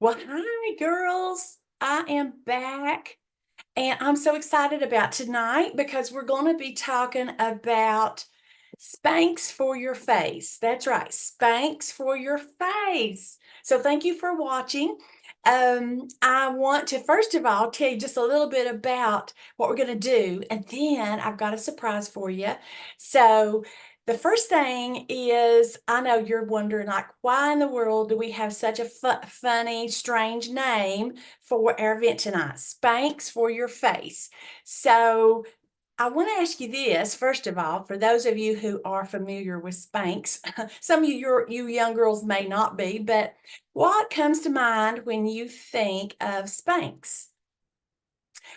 Well, hi, girls. I am back, and I'm so excited about tonight because we're going to be talking about Spanx for your face. That's right, Spanx for your face. So, thank you for watching. I want to first of all tell you just a little bit about what we're going to do, and then I've got a surprise for you. So, the first thing is, I know you're wondering, like, why in the world do we have such a funny, strange name for our event tonight? Spanx for your face. So, I want to ask you this, first of all, for those of you who are familiar with Spanx, some of you young girls may not be, but what comes to mind when you think of Spanx?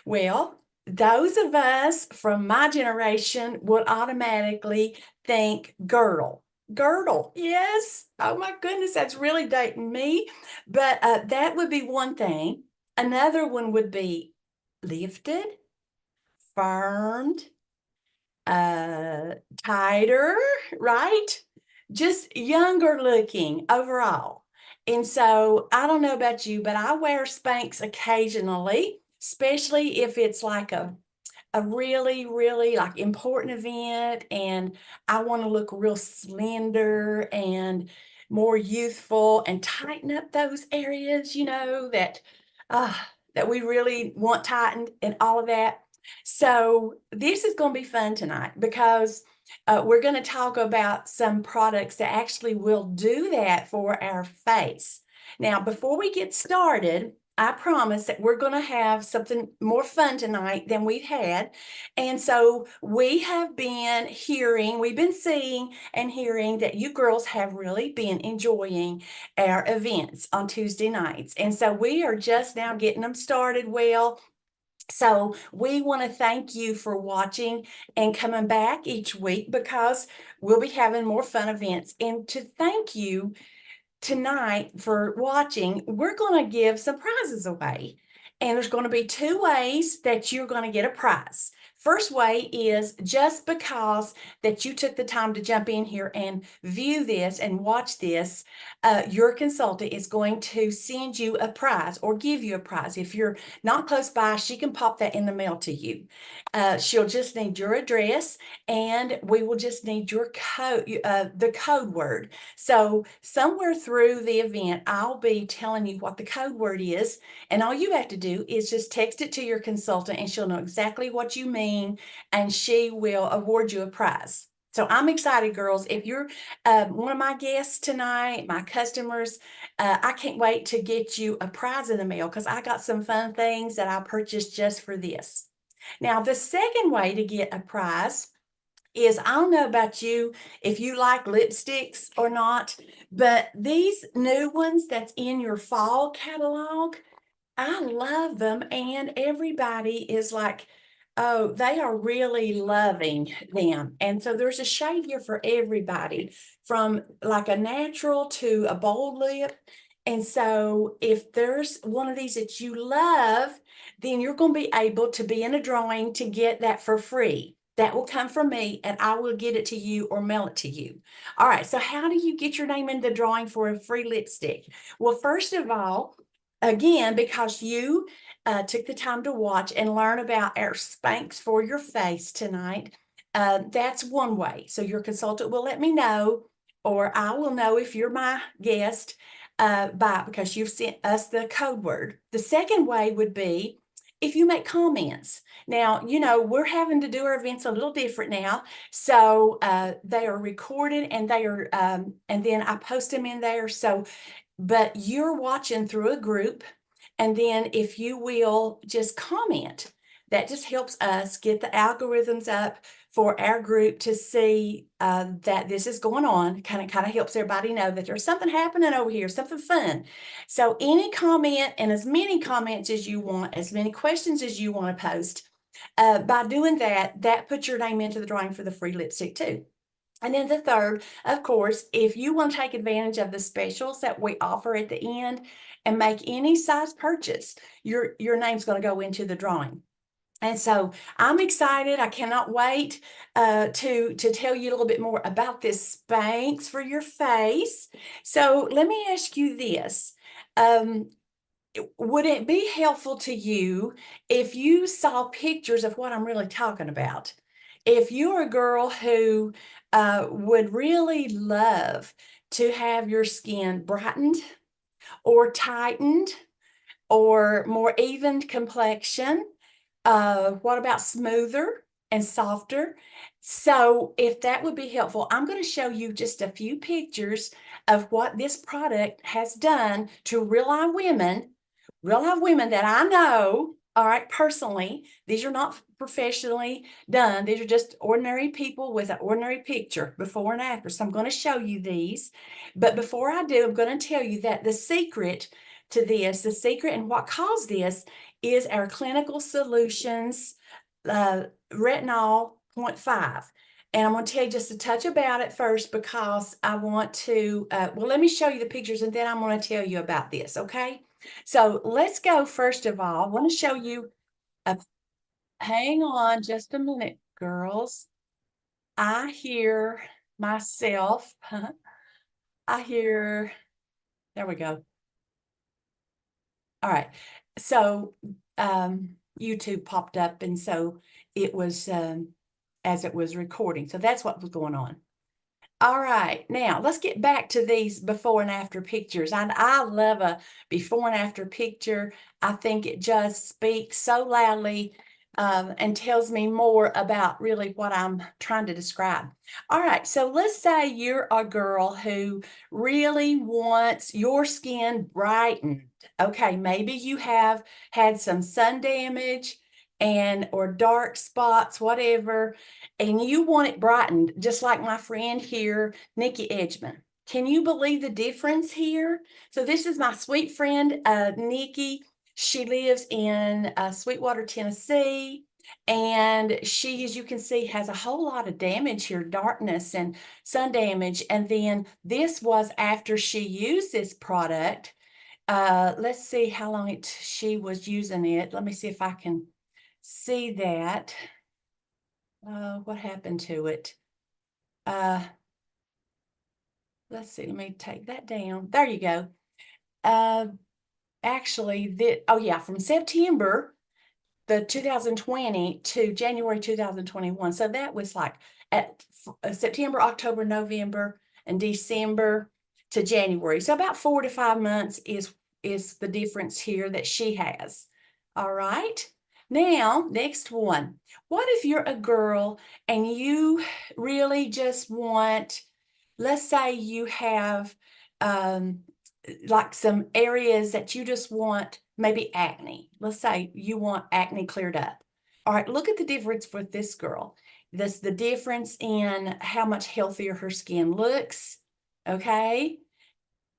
Well, those of us from my generation would automatically think girdle. Girdle, yes. Oh my goodness, that's really dating me. But that would be one thing. Another one would be lifted, firmed, uh, tighter, right? Just younger looking overall. And so I don't know about you, but I wear Spanx occasionally, especially if it's like a really, really like important event and I want to look real slender and more youthful and tighten up those areas, uh, that we really want tightened and all of that. So this is going to be fun tonight because we're going to talk about some products that actually will do that for our face. Now, before we get started, I promise that we're going to have something more fun tonight than we've had. And so we've been seeing and hearing that you girls have really been enjoying our events on Tuesday nights. And so we are just now getting them started well. So we want to thank you for watching and coming back each week because we'll be having more fun events. And to thank you tonight for watching, we're going to give some prizes away. And there's going to be two ways that you're going to get a prize. First way is just because that you took the time to jump in here and view this and watch this, your consultant is going to send you a prize or give you a prize. If you're not close by, she can pop that in the mail to you. She'll just need your address and we will just need your code, the code word. So somewhere through the event, I'll be telling you what the code word is, and all you have to do is just text it to your consultant and she'll know exactly what you mean, and she will award you a prize. So I'm excited, girls. If you're one of my guests tonight, my customers, I can't wait to get you a prize in the mail because I got some fun things that I purchased just for this. Now, the second way to get a prize is I don't know about you if you like lipsticks or not, but these new ones that's in your fall catalog, I love them. And everybody is like, oh, they are really loving them. And so there's a shade here for everybody from like a natural to a bold lip. And so if there's one of these that you love, then you're going to be able to be in a drawing to get that for free. That will come from me and I will get it to you or mail it to you. All right. So how do you get your name in the drawing for a free lipstick? Well, first of all, again, because you took the time to watch and learn about our Spanx for your face tonight, that's one way. So your consultant will let me know, or I will know if you're my guest because you've sent us the code word. The second way would be if you make comments. Now, we're having to do our events a little different now. So they are recorded and and then I post them in there. So but you're watching through a group, and then if you will just comment, that just helps us get the algorithms up for our group to see that this is going on. Kind of helps everybody know that there's something happening over here, something fun. So any comment and as many comments as you want, as many questions as you want to post, by doing that, that puts your name into the drawing for the free lipstick too. And then the third, of course, if you want to take advantage of the specials that we offer at the end and make any size purchase, your name's going to go into the drawing. And so I'm excited. I cannot wait to tell you a little bit more about this Spanx for your face. So let me ask you this. would it be helpful to you if you saw pictures of what I'm really talking about? If you're a girl who would really love to have your skin brightened or tightened or more even complexion, what about smoother and softer? So if that would be helpful, I'm going to show you just a few pictures of what this product has done to real live women that I know, all right, personally. These are not professionally done. These are just ordinary people with an ordinary picture before and after. So I'm going to show you these. But before I do, I'm going to tell you that the secret to this, the secret and what caused this is our clinical solutions retinol 0.5. And I'm going to tell you just a touch about it first because I want to, well, let me show you the pictures and then I'm going to tell you about this, okay? So let's go first of all. I want to show you, a, hang on just a minute, girls. I hear myself. I hear, there we go. All right. So YouTube popped up, and so it was as it was recording. So that's what was going on. All right, now let's get back to these before and after pictures. I love a before and after picture. I think it just speaks so loudly and tells me more about really what I'm trying to describe. All right, so let's say you're a girl who really wants your skin brightened. Okay, maybe you have had some sun damage and or dark spots, whatever, and you want it brightened, just like my friend here, Nikki Edgman. Can you believe the difference here? So this is my sweet friend, Nikki. She lives in Sweetwater, Tennessee, and she, as you can see, has a whole lot of damage here, darkness and sun damage. And then this was after she used this product. Let's see how long she was using it. Let me see if I can see that. What happened to it? Uh, let's see, let me take that down. There you go. Uh, actually, oh yeah, from September the 2020 to January 2021. So that was like at September, October, November, and December to January. So about 4 to 5 months is the difference here that she has. All right. Now, next one. What if you're a girl and you really just want, let's say you have um, like some areas that you just want, maybe acne. Let's say you want acne cleared up. All right, look at the difference with this girl. This the difference in how much healthier her skin looks. Okay.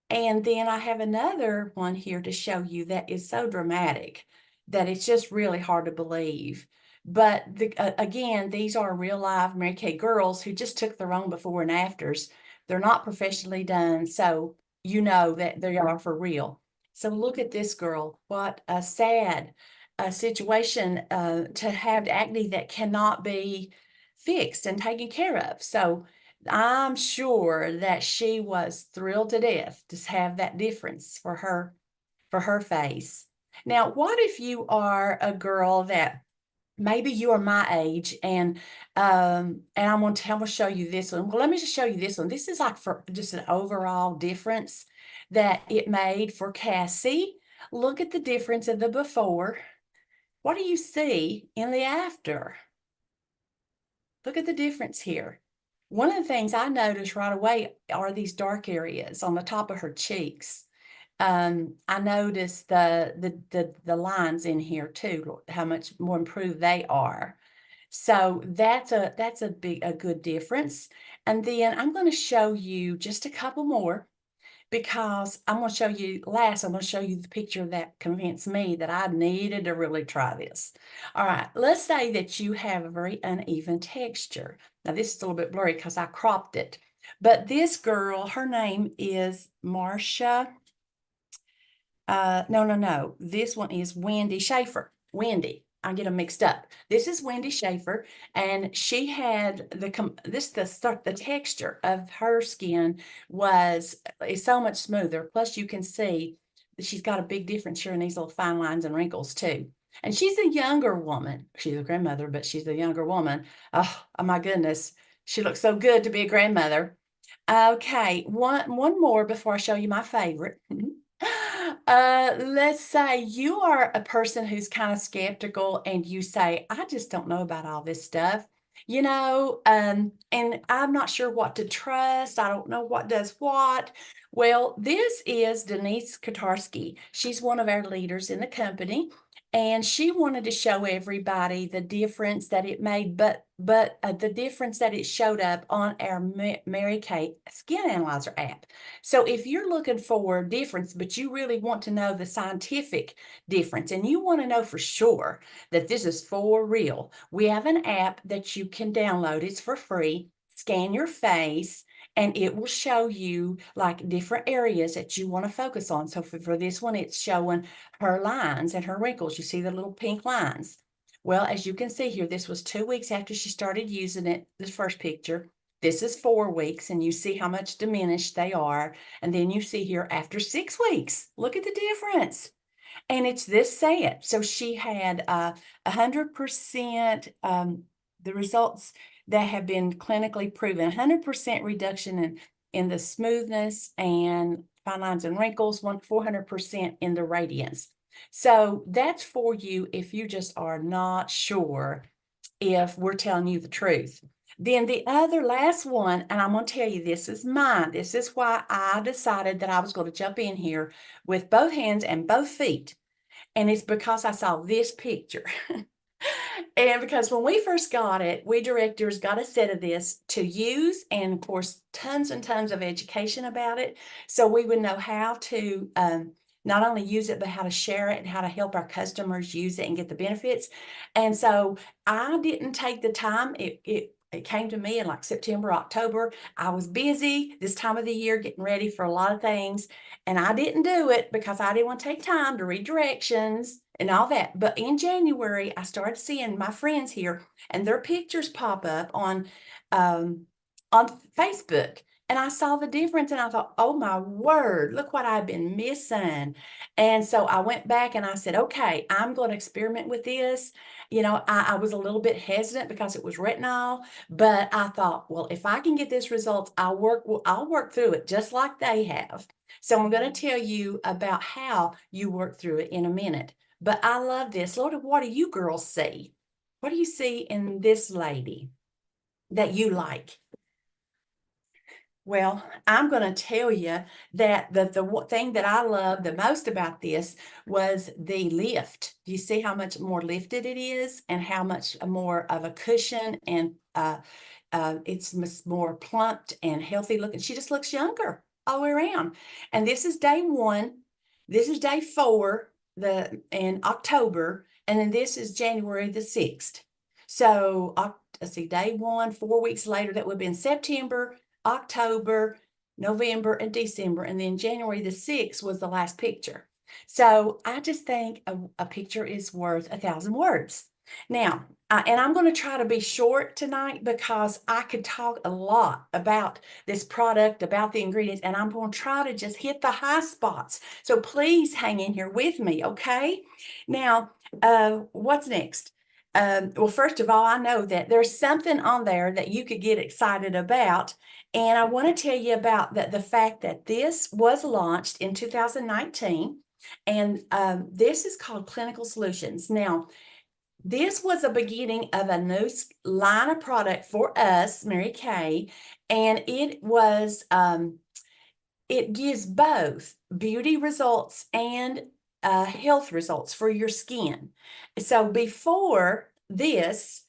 And then I have another one here to show you that is so dramatic that it's just really hard to believe. But again, these are real live Mary Kay girls who just took their own before and afters. They're not professionally done, so you know that they are for real. So look at this girl. What a sad situation to have acne that cannot be fixed and taken care of. So I'm sure that she was thrilled to death to have that difference for her face. Now, what if you are a girl that maybe you are my age and I'm gonna show you this one. Well, let me just show you this one. This is like for just an overall difference that it made for Cassie. Look at the difference of the before. What do you see in the after? Look at the difference here. One of the things I noticed right away are these dark areas on the top of her cheeks. I noticed the lines in here too, how much more improved they are. So that's a good difference. And then I'm going to show you just a couple more because I'm going to show you last, I'm going to show you the picture that convinced me that I needed to really try this. All right, let's say that you have a very uneven texture. Now this is a little bit blurry because I cropped it, but this girl, her name is Marcia. No. This one is Wendy Schaefer. Wendy. I get them mixed up. This is Wendy Schaefer, and she had the texture of her skin is so much smoother. Plus, you can see she's got a big difference here in these little fine lines and wrinkles too. And she's a younger woman. She's a grandmother, but she's a younger woman. Oh my goodness. She looks so good to be a grandmother. Okay, one more before I show you my favorite. Let's say you are a person who's kind of skeptical and you say, I just don't know about all this stuff, and I'm not sure what to trust. I don't know what does what. Well, this is Denise Kotarski. She's one of our leaders in the company, and she wanted to show everybody the difference that it made, but the difference that it showed up on our Mary Kay Skin Analyzer app. So if you're looking for a difference, but you really want to know the scientific difference, and you want to know for sure that this is for real, we have an app that you can download. It's for free. Scan your face, and it will show you like different areas that you want to focus on. So for this one, it's showing her lines and her wrinkles. You see the little pink lines. Well, as you can see here, this was 2 weeks after she started using it, this first picture. This is 4 weeks, and you see how much diminished they are. And then you see here after 6 weeks, look at the difference. And it's this set. So she had 100%, the results that have been clinically proven, 100% reduction in the smoothness and fine lines and wrinkles, 400% in the radiance. So that's for you if you just are not sure if we're telling you the truth. Then the other last one, and I'm going to tell you, this is mine. This is why I decided that I was going to jump in here with both hands and both feet. And it's because I saw this picture. And because when we first got it, we directors got a set of this to use, and of course, tons and tons of education about it. So we would know how to not only use it, but how to share it and how to help our customers use it and get the benefits. And so I didn't take the time. It came to me in like September, October. I was busy this time of the year getting ready for a lot of things. And I didn't do it because I didn't want to take time to read directions and all that. But in January, I started seeing my friends here and their pictures pop up um, on Facebook. And I saw the difference and I thought, oh my word, look what I've been missing. And so I went back and I said, okay, I'm going to experiment with this. I was a little bit hesitant because it was retinol, but I thought, well, if I can get this result, I'll work through it just like they have. So I'm going to tell you about how you work through it in a minute. But I love this. Lord, what do you girls see? What do you see in this lady that you like? Well, I'm going to tell you that the thing that I love the most about this was the lift. Do you see how much more lifted it is and how much more of a cushion, and it's more plumped and healthy looking. She just looks younger all the way around. And this is day 1. This is day 4 in October. And then this is January the 6th. So let's see, day 1, 4 weeks later, that would have been September, October, November, and December. And then January the 6th was the last picture. So I just think a picture is worth 1,000 words. Now, and I'm going to try to be short tonight because I could talk a lot about this product, about the ingredients, and I'm going to try to just hit the high spots. So please hang in here with me, okay? Now, what's next? Well, first of all, I know that there's something on there that you could get excited about. And I want to tell you about the fact that this was launched in 2019. And this is called Clinical Solutions. Now, this was a beginning of a new line of product for us, Mary Kay, and it gives both beauty results and health results for your skin. So before this,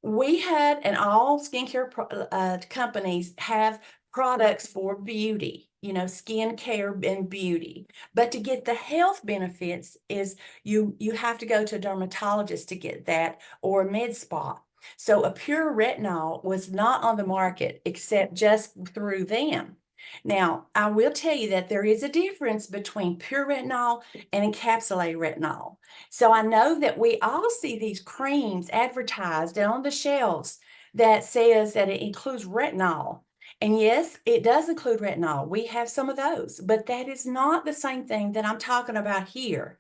we had, and all skincare companies have products for beauty, skin care and beauty. But to get the health benefits is you have to go to a dermatologist to get that, or a med spa. So a pure retinol was not on the market except just through them. Now, I will tell you that there is a difference between pure retinol and encapsulated retinol. So I know that we all see these creams advertised on the shelves that says that it includes retinol. And yes, it does include retinol. We have some of those, but that is not the same thing that I'm talking about here.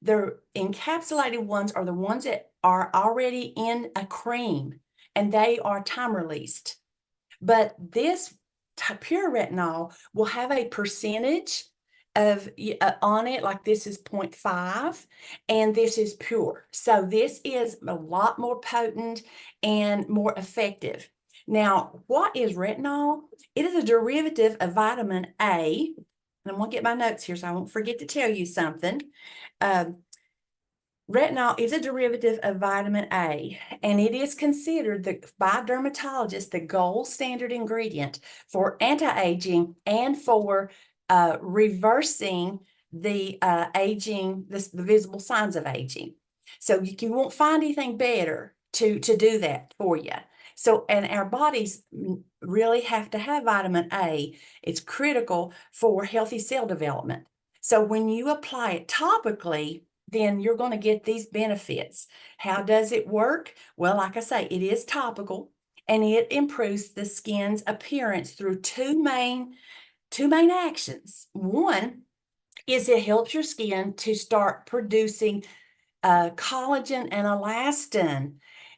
The encapsulated ones are the ones that are already in a cream and they are time released. But this pure retinol will have a percentage of on it, like this is 0.5 and this is pure. So this is a lot more potent and more effective. Now, what is retinol? It is a derivative of vitamin A. And I'm going to get my notes here so I won't forget to tell you something. Retinol is a derivative of vitamin A, and it is considered by dermatologists the gold standard ingredient for anti-aging and for reversing the aging, the visible signs of aging. So you won't find anything better to do that for you. So, and our bodies really have to have vitamin A. It's critical for healthy cell development. So when you apply it topically, then you're going to get these benefits. How does it work? Well, like I say, it is topical and it improves the skin's appearance through two main actions. One is it helps your skin to start producing collagen and elastin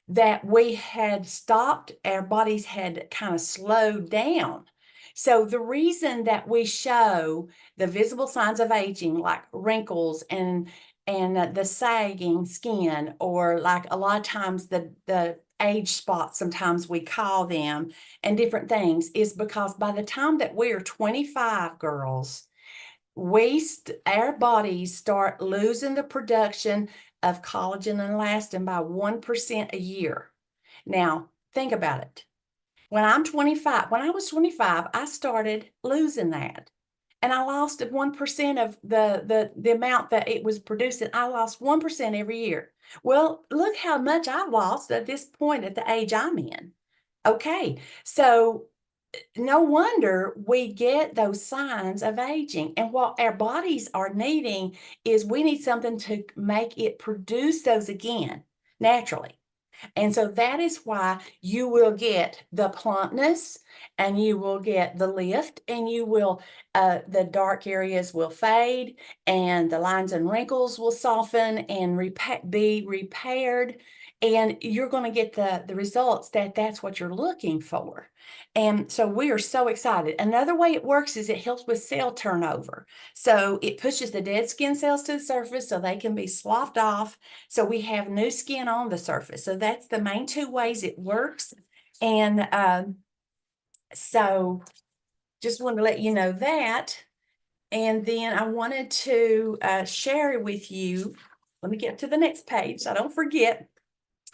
that we had stopped, our bodies had kind of slowed down. So the reason that we show the visible signs of aging, like wrinkles and the sagging skin, or like a lot of times the age spots, sometimes we call them, and different things, is because by the time that we are 25, girls, our bodies start losing the production of collagen and elastin by 1% a year. Now, think about it. When I was 25, I started losing that. And I lost 1% of the amount that it was producing. I lost 1% every year. Well, look how much I've lost at this point at the age I'm in. Okay, so no wonder we get those signs of aging. And what our bodies are needing is we need something to make it produce those again naturally. And so that is why you will get the plumpness and you will get the lift and you will, the dark areas will fade and the lines and wrinkles will soften and be repaired. And you're going to get the results that's what you're looking for. And so we are so excited. Another way it works is it helps with cell turnover. So it pushes the dead skin cells to the surface so they can be sloughed off. So we have new skin on the surface. So that's the main two ways it works. And so just wanted to let you know that. And then I wanted to share with you, let me get to the next page so I don't forget.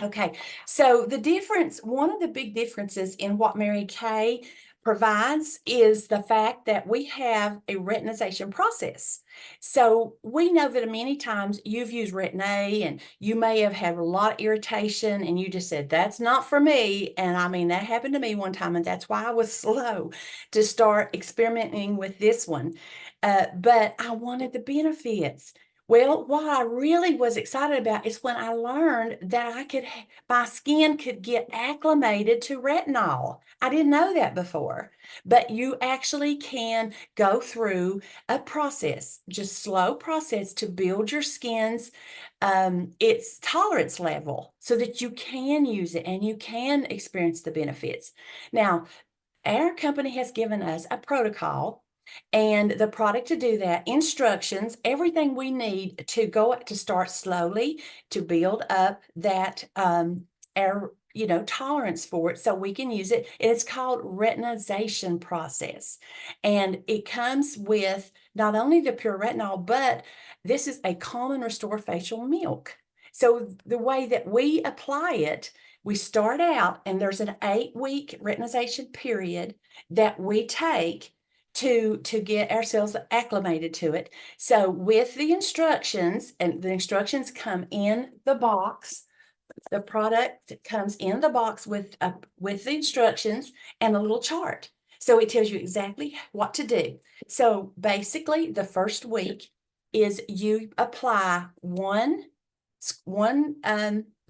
Okay, so one of the big differences in what Mary Kay provides is the fact that we have a retinization process. So we know that many times you've used Retin A and you may have had a lot of irritation and you just said, that's not for me. And I mean, that happened to me one time and that's why I was slow to start experimenting with this one. But I wanted the benefits. Well, what I really was excited about is when I learned that my skin could get acclimated to retinol. I didn't know that before, but you actually can go through a process, just slow process to build your skin's its tolerance level so that you can use it and you can experience the benefits. Now, our company has given us a protocol and the product to do that, instructions, everything we need to start slowly to build up that our tolerance for it so we can use it. It's called retinization process. And it comes with not only the pure retinol, but this is a calm and restore facial milk. So the way that we apply it, we start out and there's an 8-week retinization period that we take to get ourselves acclimated to it. So with the instructions, and the instructions come in the box, the product comes in the box with the instructions and a little chart. So it tells you exactly what to do. So basically the first week is you apply one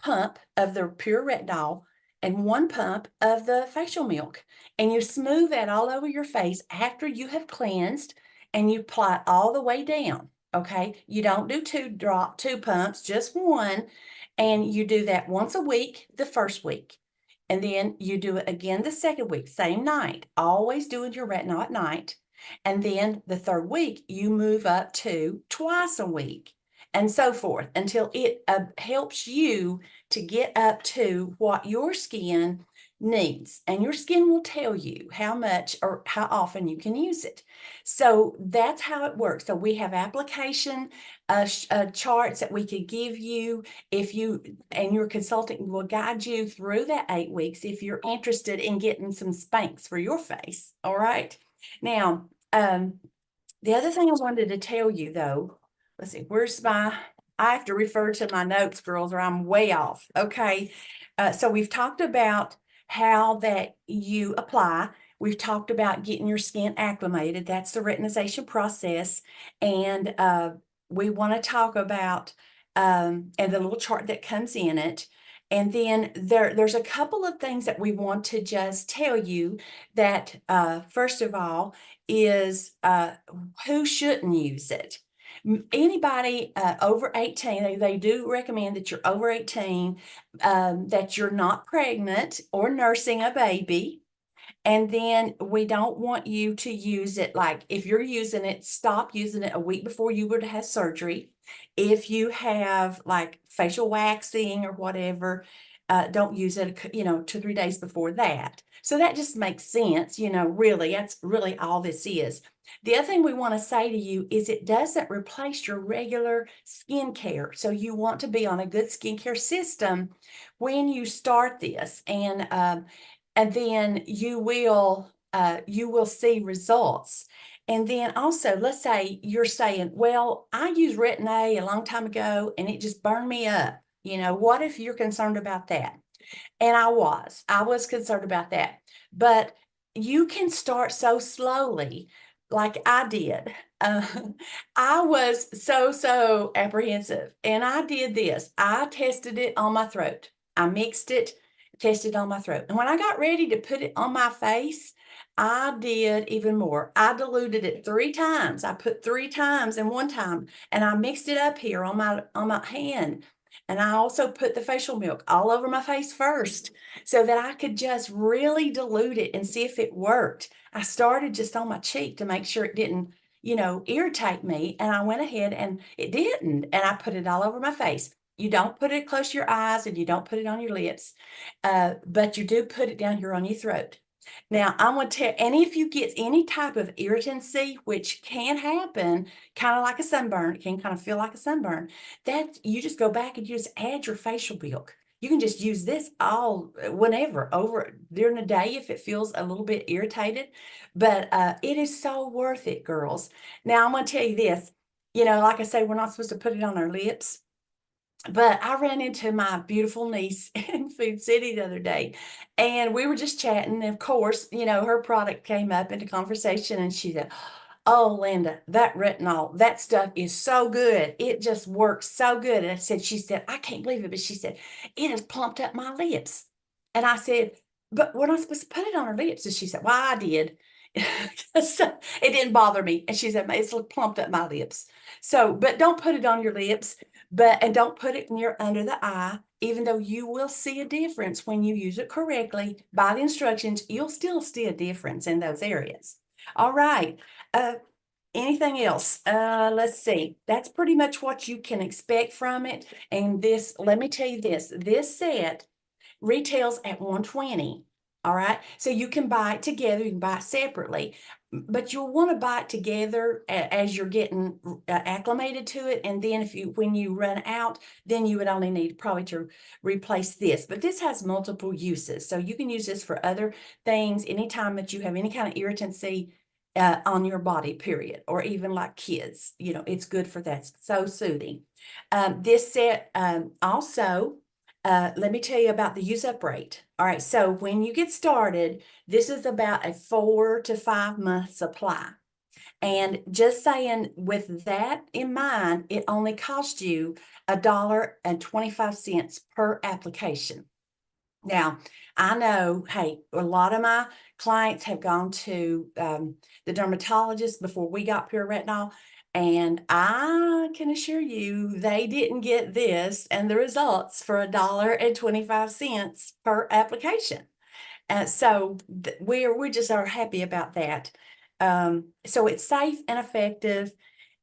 pump of the pure retinol and 1 pump of the facial milk. And you smooth that all over your face after you have cleansed, and you apply it all the way down, okay? You don't do 2 pumps, just 1, and you do that once a week the first week. And then you do it again the second week, same night, always doing your retinol at night. And then the third week, you move up to twice a week, and so forth until it helps you to get up to what your skin needs. And your skin will tell you how much or how often you can use it. So that's how it works. So we have application charts that we could give you if you, and your consultant will guide you through that 8 weeks if you're interested in getting some Spanx for your face. All right. Now, the other thing I wanted to tell you though, let's see, I have to refer to my notes, girls, or I'm way off. Okay. So we've talked about how that you apply. We've talked about getting your skin acclimated. That's the retinization process. And we want to talk about, and the little chart that comes in it. And then there's a couple of things that we want to just tell you that, first of all, is who shouldn't use it. Anybody over 18, they do recommend that you're over 18, that you're not pregnant or nursing a baby. And then we don't want you to use it, like if you're using it, stop using it a week before you would have surgery. If you have like facial waxing or whatever, don't use it, 2, 3 days before that. So that just makes sense, really, that's really all this is. The other thing we want to say to you is it doesn't replace your regular skincare. So you want to be on a good skincare system when you start this. And then you will see results. And then also, let's say you're saying, well, I used Retin A a long time ago and it just burned me up. What if you're concerned about that? And I was concerned about that. But you can start so slowly, like I did. Uh, I was so apprehensive, and I did this. I tested it on my throat. I mixed it, tested on my throat. And when I got ready to put it on my face, I did even more. I diluted it 3 times. I put 3 times in one time, and I mixed it up here on my hand. And I also put the facial milk all over my face first so that I could just really dilute it and see if it worked. I started just on my cheek to make sure it didn't, irritate me. And I went ahead and it didn't. And I put it all over my face. You don't put it close to your eyes and you don't put it on your lips, but you do put it down here on your throat. Now, I'm going to tell, and if you get any type of irritancy, which can happen, kind of like a sunburn, it can kind of feel like a sunburn, that you just go back and you just add your facial milk. You can just use this all whenever over during the day if it feels a little bit irritated, but it is so worth it, girls. Now, I'm going to tell you this, like I say, we're not supposed to put it on our lips. But I ran into my beautiful niece in Food City the other day, and we were just chatting. And of course, her product came up into conversation, and she said, "Oh, Linda, that retinol, that stuff is so good. It just works so good." And she said, "I can't believe it," but she said, "It has plumped up my lips." And I said, "But we're not supposed to put it on our lips." And she said, "Well, I did." So it didn't bother me. And she said, "It's plumped up my lips." So, but don't put it on your lips, and don't put it near under the eye, even though you will see a difference when you use it correctly by the instructions, you'll still see a difference in those areas. All right. Uh, Anything else? Let's see. That's pretty much what you can expect from it. And this, let me tell you this set retails at $120. All right. So you can buy it together, you can buy it separately, but you'll want to buy it together as you're getting acclimated to it. And then when you run out, then you would only need probably to replace this. But this has multiple uses. So you can use this for other things anytime that you have any kind of irritancy on your body, period, or even like kids, it's good for that. It's so soothing. This set also, let me tell you about the use up rate. All right, so when you get started, this is about a 4 to 5 month supply. And just saying, with that in mind, it only costs you $1.25 per application. Now, I know, hey, a lot of my clients have gone to the dermatologist before we got pure retinol, and I can assure you they didn't get this and the results for $1.25 per application. So we just are happy about that. So it's safe and effective.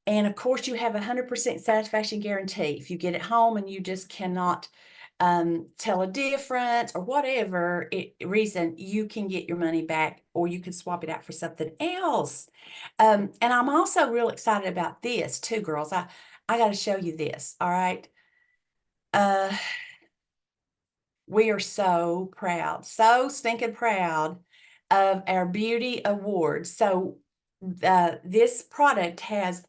And of course, you have 100% satisfaction guarantee. If you get it home and you just cannot tell a difference or whatever reason, you can get your money back or you can swap it out for something else. And I'm also real excited about this too, girls. I got to show you this. All right. Uh, we are so proud, so stinking proud of our beauty awards. So this product has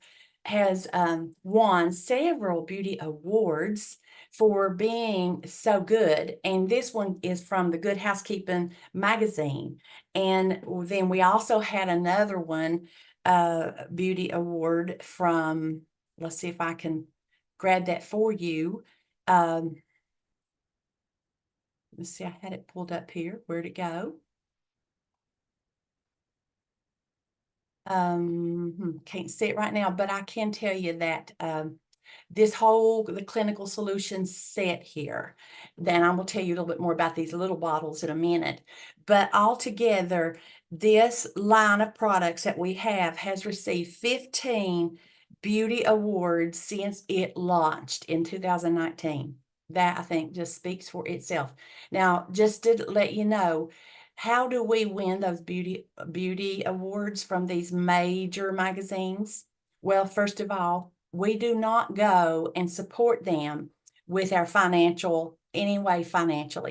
won several beauty awards for being so good. And this one is from the Good Housekeeping magazine. And then we also had another one, beauty award from, let's see if I can grab that for you. Let's see, I had it pulled up here. Where'd it go? Can't see it right now, but I can tell you that the clinical solutions set here. Then I will tell you a little bit more about these little bottles in a minute. But altogether, this line of products that we have has received 15 beauty awards since it launched in 2019. That I think just speaks for itself. Now, just to let you know, how do we win those beauty awards from these major magazines? Well, first of all, we do not go and support them with our financially.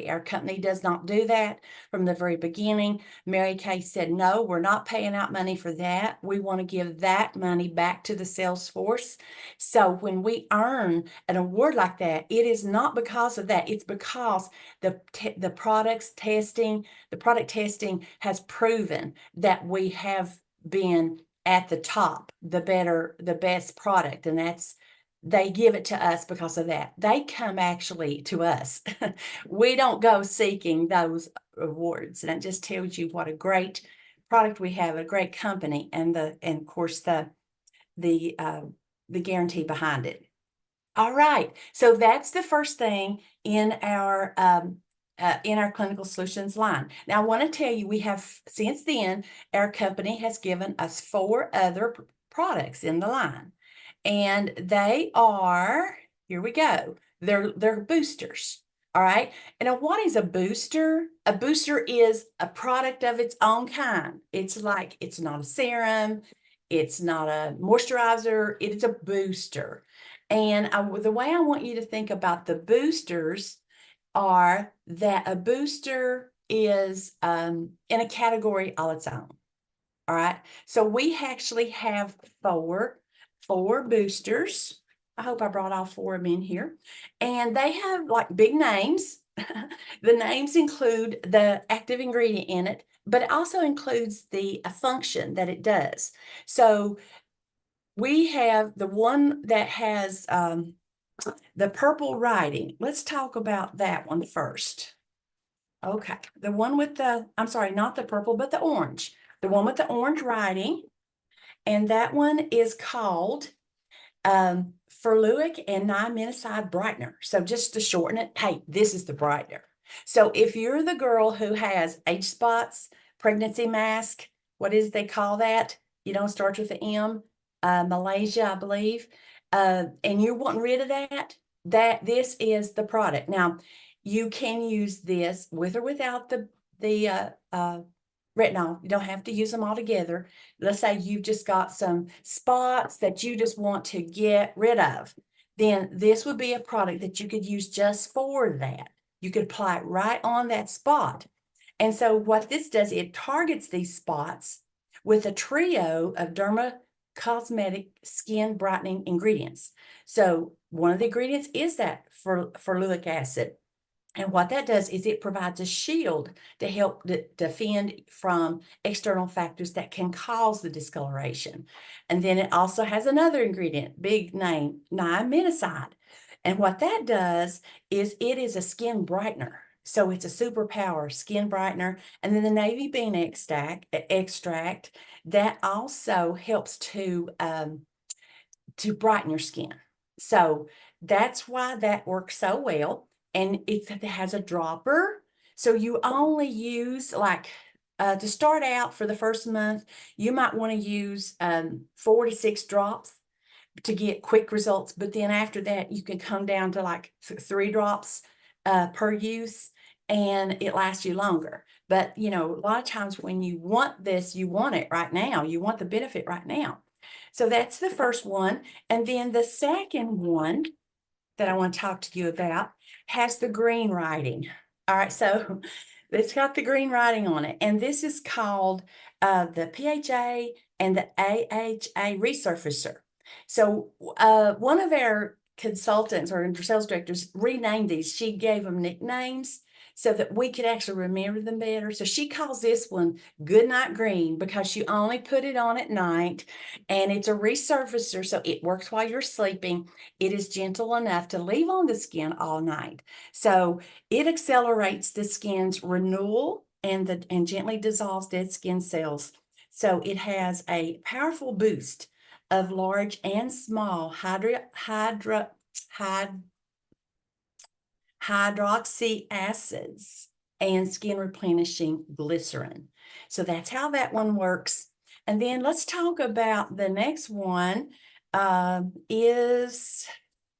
Our company does not do that from the very beginning. Mary Kay said, no, we're not paying out money for that. We want to give that money back to the sales force. So when we earn an award like that, it is not because of that. It's because the product testing has proven that we have been at the top, the best product. And they give it to us because of that. They come actually to us. We don't go seeking those awards. And it just tells you what a great product we have, a great company, and of course the guarantee behind it. All right, so that's the first thing in our clinical solutions line. Now, I want to tell you, we have since then, our company has given us 4 other products in the line, and they are, here we go, they're boosters. All right, and now what is a booster? A booster is a product of its own kind. It's not a serum, it's not a moisturizer, it is a booster. And the way I want you to think about the boosters are that a booster is in a category all its own. All right. So we actually have four boosters. I hope I brought all 4 of them in here. And they have like big names. The names include the active ingredient in it, but it also includes the function that it does. So we have the one that has the purple writing. Let's talk about that one first. Okay, the one with I'm sorry, not the purple, but the orange. The one with the orange writing, and that one is called Ferulic and Niaminoside Brightener. So just to shorten it, hey, this is the brightener. So if you're the girl who has age spots, pregnancy mask, what is they call that? You know, starts with the M, Malaysia, I believe. And you're wanting rid of that this is the product. Now, you can use this with or without the retinol. You don't have to use them all together. Let's say you've just got some spots that you just want to get rid of. Then this would be a product that you could use just for that. You could apply it right on that spot. And so what this does, it targets these spots with a trio of cosmetic skin brightening ingredients. So one of the ingredients is that ferulic acid. And what that does is it provides a shield to help defend from external factors that can cause the discoloration. And then it also has another ingredient, big name, niaminoside. And what that does is it is a skin brightener. So it's a superpower skin brightener. And then the navy bean extract that also helps to brighten your skin. So that's why that works so well. And it has a dropper. So you only use like to start out for the first month, you might want to use 4 to 6 drops to get quick results. But then after that, you can come down to like 3 drops per use, and it lasts you longer. But a lot of times when you want this, you want it right now. You want the benefit right now. So that's the first one. And then the second one that I want to talk to you about has the green writing. All right, so it's got the green writing on it. And this is called the PHA and the AHA resurfacer. So one of our consultants or sales directors renamed these. She gave them nicknames so that we could actually remember them better. So she calls this one Good Night Green because you only put it on at night, and it's a resurfacer, so it works while you're sleeping. It is gentle enough to leave on the skin all night. So it accelerates the skin's renewal and gently dissolves dead skin cells. So it has a powerful boost of large and small hydroxy acids and skin replenishing glycerin. So that's how that one works. And then let's talk about the next one.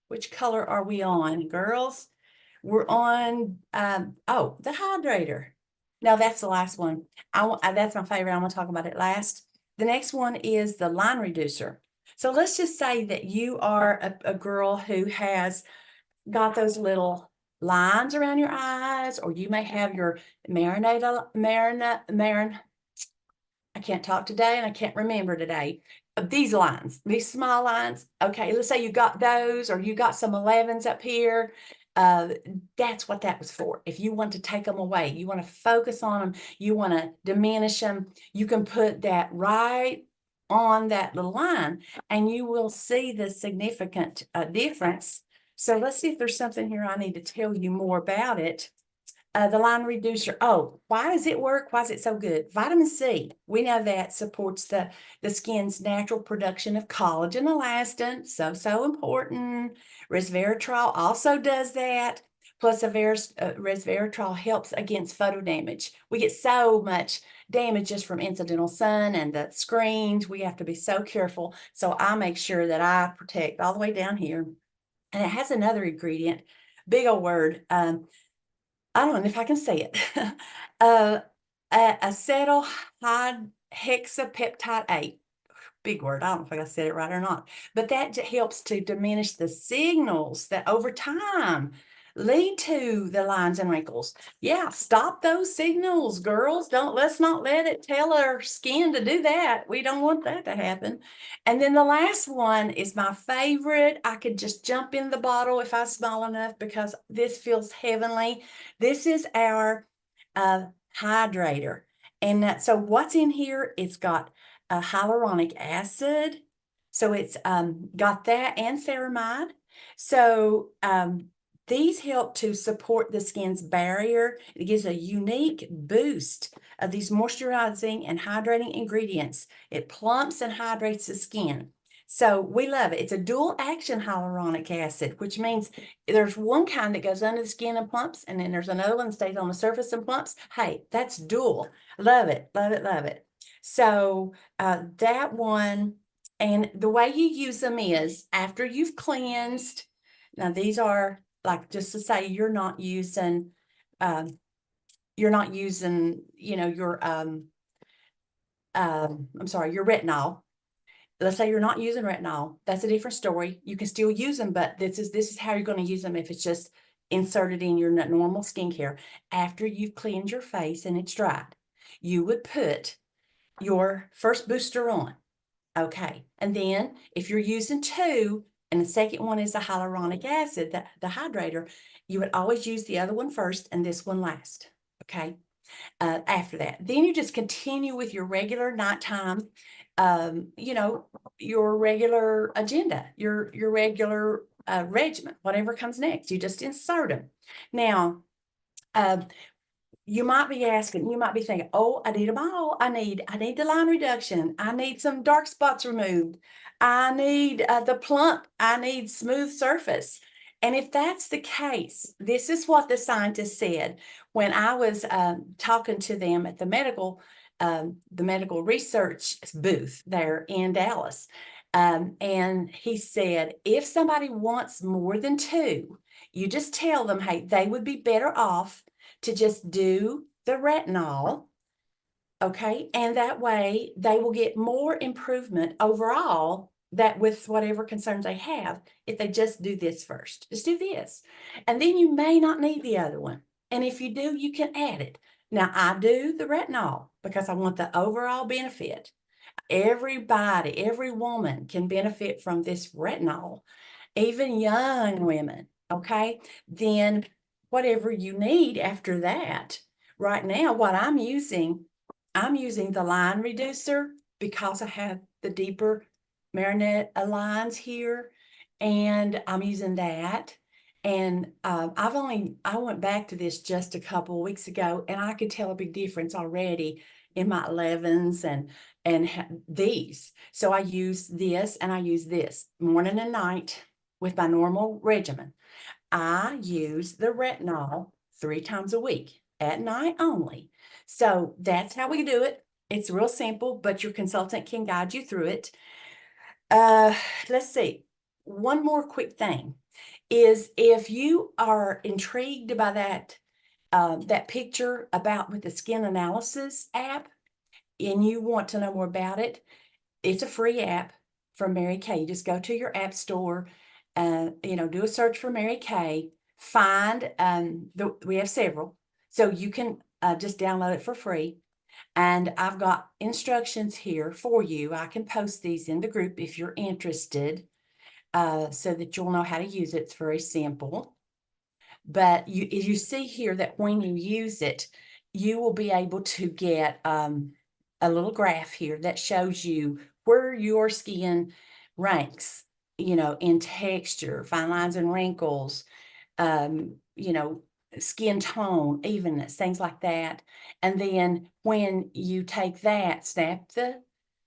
Which color are we on, girls? We're on, the hydrator. No, that's the last one. That's my favorite. I'm going to talk about it last. The next one is the line reducer. So let's just say that you are a girl who has got those little lines around your eyes, or you may have your I can't talk today and I can't remember today. These lines, these small lines. Okay, let's say you got those, or you got some 11s up here. That's what that was for. If you want to take them away, you want to focus on them, you want to diminish them, you can put that right on that little line and you will see the significant difference. So let's see if there's something here I need to tell you more about it. The line reducer. Oh, why does it work? Why is it so good? Vitamin C, we know that supports the skin's natural production of collagen elastin. So important. Resveratrol also does that. Plus, resveratrol helps against photo damage. We get so much damage just from incidental sun and the screens. We have to be so careful. So I make sure that I protect all the way down here. And it has another ingredient, big old word. I don't know if I can say it. Acetyl hexapeptide 8. Big word. I don't know if I said it right or not. But that helps to diminish the signals that over time lead to the lines and wrinkles. Yeah, stop those signals, girls. Let's not let it tell our skin to do that. We don't want that to happen. And then the last one is my favorite. I could just jump in the bottle if I was small enough because this feels heavenly. This is our hydrator. And so what's in here? It's got hyaluronic acid. So it's got that and ceramide. So these help to support the skin's barrier. It gives a unique boost of these moisturizing and hydrating ingredients. It plumps and hydrates the skin. So we love it. It's a dual action hyaluronic acid, which means there's one kind that goes under the skin and plumps, and then there's another one that stays on the surface and plumps. Hey, that's dual. Love it, love it, love it. So that one, and the way you use them is after you've cleansed. Now these are like, just to say you're not using, your your retinol. Let's say you're not using retinol. That's a different story. You can still use them, but this is how you're going to use them if it's just inserted in your normal skincare. After you've cleaned your face and it's dried, you would put your first booster on. Okay. And then if you're using 2, and the second one is the hyaluronic acid, the hydrator, you would always use the other one first and this one last. Okay. After that, then you just continue with your regular nighttime, your regular agenda, your regular regimen, whatever comes next, you just insert them. Now, You might be asking, you might be thinking, oh, I need them all. I need the line reduction. I need some dark spots removed. I need the plump. I need smooth surface. And if that's the case, this is what the scientists said when I was talking to them at the medical research booth there in Dallas. And he said, if somebody wants more than two, you just tell them, hey, they would be better off to just do the retinol, okay? And that way they will get more improvement overall that with whatever concerns they have if they just do this first. Just do this. And then you may not need the other one. And if you do, you can add it. Now, I do the retinol because I want the overall benefit. Everybody, every woman can benefit from this retinol, even young women, okay? Then whatever you need after that. Right now, what I'm using the line reducer because I have the deeper marinette lines here, and I'm using that. And I went back to this just a couple of weeks ago, and I could tell a big difference already in my 11s and these. So I use this and I use this morning and night with my normal regimen. I use the retinol 3 times a week at night only. So that's how we do it. It's real simple, but your consultant can guide you through it. Uh, let's see. One more quick thing is if you are intrigued by that picture about with the skin analysis app and you want to know more about it, it's a free app from Mary Kay. You just go to your app store, do a search for Mary Kay, find, we have several, so you can just download it for free. And I've got instructions here for you. I can post these in the group if you're interested, so that you'll know how to use it. It's very simple. But you see here that when you use it, you will be able to get a little graph here that shows you where your skin ranks, in texture, fine lines and wrinkles, um, you know, skin tone, evenness, things like that. And then when you take that, snap the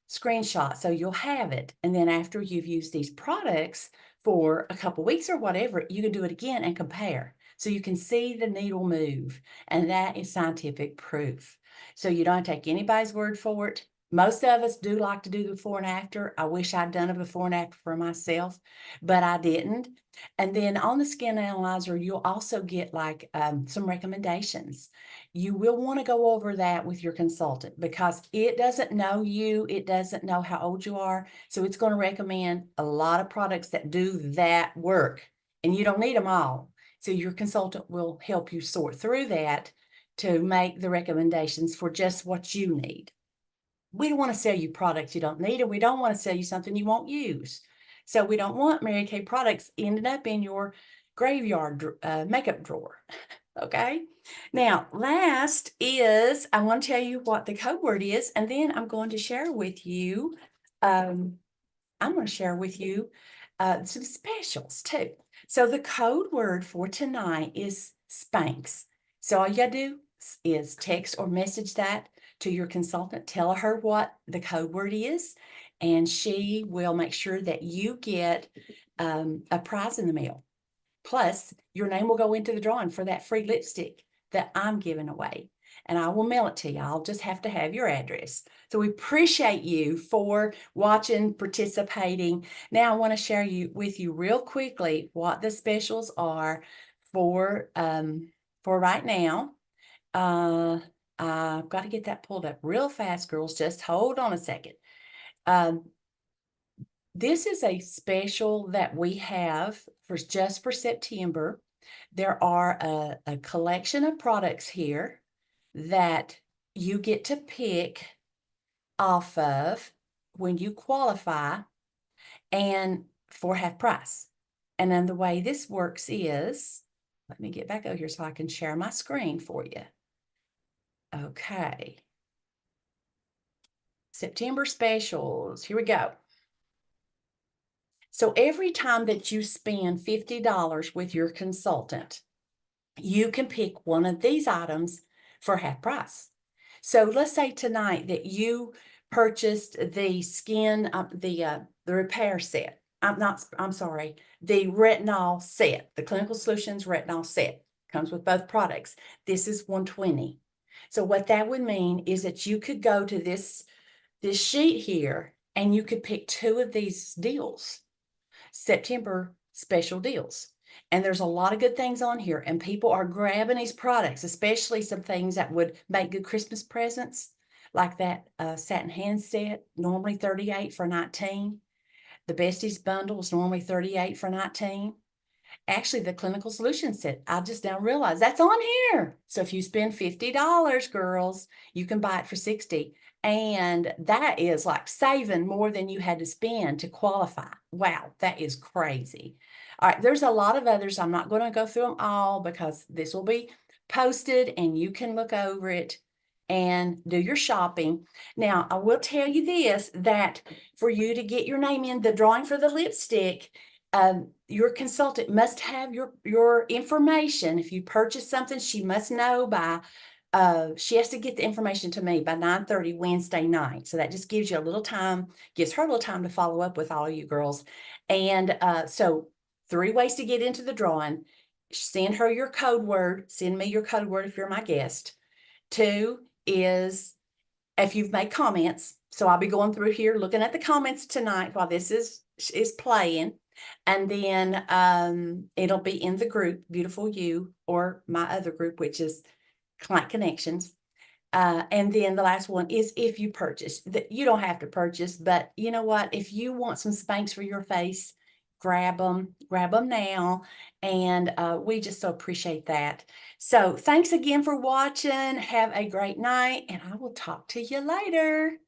screenshot so you'll have it. And then after you've used these products for a couple weeks or whatever, you can do it again and compare. So you can see the needle move. And that is scientific proof. So you don't take anybody's word for it. Most of us do like to do the before and after. I wish I'd done a before and after for myself, but I didn't. And then on the skin analyzer, you'll also get like some recommendations. You will want to go over that with your consultant because it doesn't know you. It doesn't know how old you are. So it's going to recommend a lot of products that do that work, and you don't need them all. So your consultant will help you sort through that to make the recommendations for just what you need. We don't want to sell you products you don't need, and we don't want to sell you something you won't use. So we don't want Mary Kay products ending up in your graveyard makeup drawer. Okay. Now, last is I want to tell you what the code word is, and then I'm going to share with you. I'm going to share with you some specials too. So the code word for tonight is Spanx. So all you gotta do is text or message that to your consultant. Tell her what the code word is, and she will make sure that you get a prize in the mail. Plus, your name will go into the drawing for that free lipstick that I'm giving away. And I will mail it to you. I'll just have to have your address. So we appreciate you for watching, participating. Now I want to share with you real quickly what the specials are for right now. I've got to get that pulled up real fast, girls. Just hold on a second. This is a special that we have just for September. There are a collection of products here that you get to pick off of when you qualify and for half price. And then the way this works is, let me get back over here so I can share my screen for you. Okay. September specials, here we go. So every time that you spend $50 with your consultant, you can pick one of these items for half price. So let's say tonight that you purchased the skin, the repair set. I'm sorry, the retinol set, the Clinical Solutions retinol set comes with both products. This is 120. So what that would mean is that you could go to this sheet here and you could pick two of these deals, September special deals. And there's a lot of good things on here, and people are grabbing these products, especially some things that would make good Christmas presents, like that satin hand set, normally 38 for 19. The Besties bundle is normally 38 for 19. Actually, the Clinical Solution set, I just now realized that's on here. So if you spend $50, girls, you can buy it for 60. And that is like saving more than you had to spend to qualify. Wow, that is crazy. All right, there's a lot of others. I'm not going to go through them all because this will be posted and you can look over it and do your shopping. Now, I will tell you this, that for you to get your name in the drawing for the lipstick, your consultant must have your information. If you purchase something, she must know by she has to get the information to me by 9:30 Wednesday night. So that just gives you a little time, gives her a little time to follow up with all you girls. And so 3 ways to get into the drawing. Send her your code word. Send me your code word if you're my guest. 2 is if you've made comments. So I'll be going through here looking at the comments tonight while this is playing. And then it'll be in the group, Beautiful You, or my other group, which is Client Connections. And then the last one is if you purchase. You don't have to purchase, but you know what? If you want some Spanx for your face, grab them now. And we just so appreciate that. So thanks again for watching. Have a great night, and I will talk to you later.